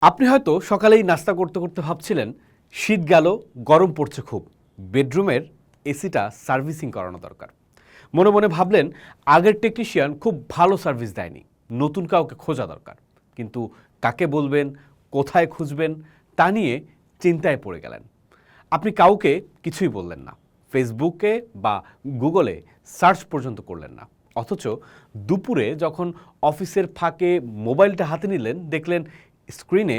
আপনি হয়তো সকালেই নাস্তা করতে করতে ভাবছিলেন শীত গেল, গরম পড়ছে খুব, বেডরুমের এসিটা সার্ভিসিং করানো দরকার। মনে মনে ভাবলেন আগের টেকনিশিয়ান খুব ভালো সার্ভিস দেয়নি, নতুন কাউকে খোঁজা দরকার। কিন্তু কাকে বলবেন, কোথায় খুঁজবেন তা নিয়ে চিন্তায় পড়ে গেলেন। আপনি কাউকে কিছুই বললেন না, ফেসবুকে বা গুগলে সার্চ পর্যন্ত করলেন না। অথচ দুপুরে যখন অফিসের ফাঁকে মোবাইলটা হাতে নিলেন, দেখলেন স্ক্রিনে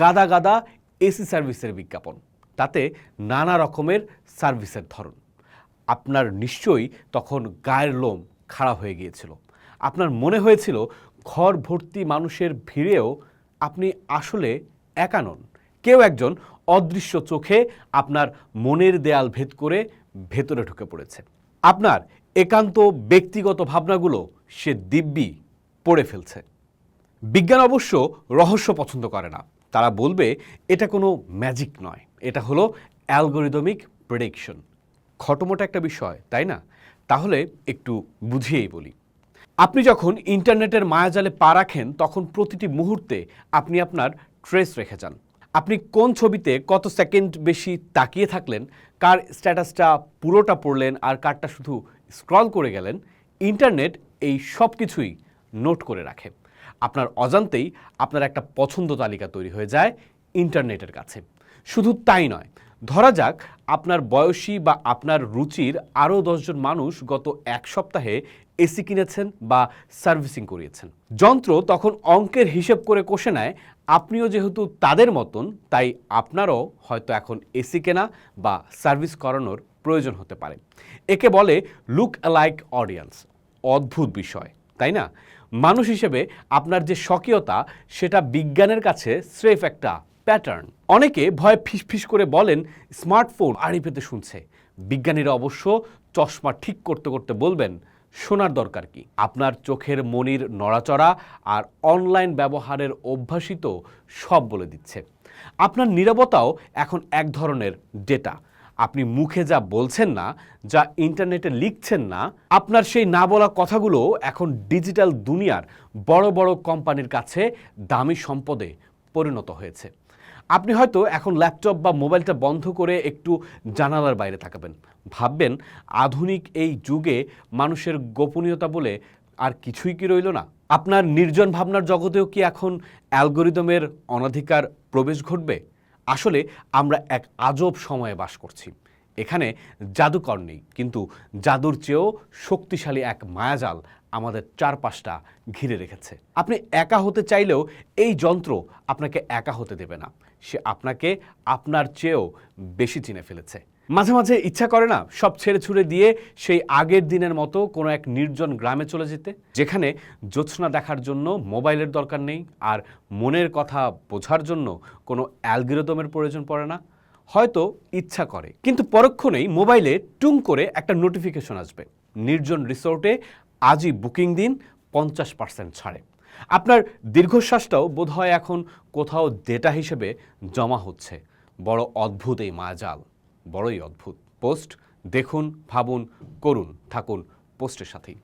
গাদা গাদা এসি সার্ভিসের বিজ্ঞাপন, তাতে নানা রকমের সার্ভিসের ধরন। আপনার নিশ্চয়ই তখন গায়ের লোম খাড়া হয়ে গিয়েছিল। আপনার মনে হয়েছিল ঘর ভর্তি মানুষের ভিড়েও আপনি আসলে একা নন। কেউ একজন অদৃশ্য চোখে আপনার মনের দেয়াল ভেদ করে ভেতরে ঢুকে পড়েছে। আপনার একান্ত ব্যক্তিগত ভাবনাগুলো সে দিব্যি পড়ে ফেলছে। বিজ্ঞান অবশ্য রহস্য পছন্দ করে না। তারা বলবে এটা কোনো ম্যাজিক নয়, এটা হলো অ্যালগরিদমিক প্রেডিকশন। খটোমটো একটা বিষয়, তাই না? তাহলে একটু বুঝিয়েই বলি। আপনি যখন ইন্টারনেটের মায়াজালে পা রাখেন, তখন প্রতিটি মুহূর্তে আপনি আপনার ট্রেস রেখে যান। আপনি কোন ছবিতে কত সেকেন্ড বেশি তাকিয়ে থাকলেন, কার স্ট্যাটাসটা পুরোটা পড়লেন আর কারটা শুধু স্ক্রল করে গেলেন, ইন্টারনেট এই সব কিছুই নোট করে রাখে। আপনার অজান্তেই আপনার একটা পছন্দ তালিকা তৈরি হয়ে যায় ইন্টারনেটের কাছে। শুধু তাই নয়, ধরা যাক আপনার বয়সী বা আপনার রুচির আরও 10 জন মানুষ গত এক সপ্তাহে এসি কিনেছেন বা সার্ভিসিং করিয়েছেন। যন্ত্র তখন অঙ্কের হিসেব করে কষে নেয় আপনিও যেহেতু তাদের মতন, তাই আপনারও হয়তো এখন এসি কেনা বা সার্ভিস করানোর প্রয়োজন হতে পারে। একে বলে লুক অ্যালাইক অডিয়েন্স। অদ্ভুত বিষয়, তাই না? মানুষ হিসেবে আপনার যে স্বকীয়তা, সেটা বিজ্ঞানের কাছে স্রেফ একটা প্যাটার্ন। অনেকে ভয়ে ফিসফিস করে বলেন স্মার্টফোন আড়ি পেতে শুনছে। বিজ্ঞানীরা অবশ্য চশমা ঠিক করতে করতে বলবেন শোনার দরকার কি? আপনার চোখের মনির নড়াচড়া আর অনলাইন ব্যবহারের অভ্যাসই তো সব বলে দিচ্ছে। আপনার নীরবতাও এখন এক ধরনের ডেটা। আপনি মুখে যা বলছেন না, যা ইন্টারনেটে লিখছেন না, আপনার সেই না বলা কথাগুলো এখন ডিজিটাল দুনিয়ার বড় বড় কোম্পানির কাছে দামি সম্পদে পরিণত হয়েছে। আপনি হয়তো এখন ল্যাপটপ বা মোবাইলটা বন্ধ করে একটু জানালার বাইরে তাকাবেন, ভাববেন আধুনিক এই যুগে মানুষের গোপনীয়তা বলে আর কিছুই কি রইল না? আপনার নির্জন ভাবনার জগতেও কি এখন অ্যালগরিদমের অনধিকার প্রবেশ ঘটবে? আসলে আমরা এক আজব সময়ে বাস করছি। এখানে জাদুকর নেই, কিন্তু জাদুর চেয়েও শক্তিশালী এক মায়াজাল আমাদের চারপাশটা ঘিরে রেখেছে। আপনি একা হতে চাইলেও এই যন্ত্র আপনাকে একা হতে দেবে না। সে আপনাকে আপনার চেয়েও বেশি চিনে ফেলেছে। মাঝে মাঝে ইচ্ছা করে না সব ছেড়ে ছুড়ে দিয়ে সেই আগের দিনের মতো কোনো এক নির্জন গ্রামে চলে যেতে, যেখানে জ্যোৎস্না দেখার জন্য মোবাইলের দরকার নেই আর মনের কথা বোঝার জন্য কোনো অ্যালগরিদমের প্রয়োজন পড়ে না? হয়তো ইচ্ছা করে, কিন্তু পরক্ষণেই মোবাইলে টুং করে একটা নোটিফিকেশন আসবে, নির্জন রিসোর্টে আজই বুকিং দিন 50% ছাড়ে। আপনার দীর্ঘশ্বাসটাও বোধহয় এখন কোথাও ডেটা হিসেবে জমা হচ্ছে। বড় অদ্ভুত এই মায়াজাল, বড়ই অদ্ভুত। পোস্ট দেখুন, ভাবুন, করুন, থাকুন পোস্টের সাথেই।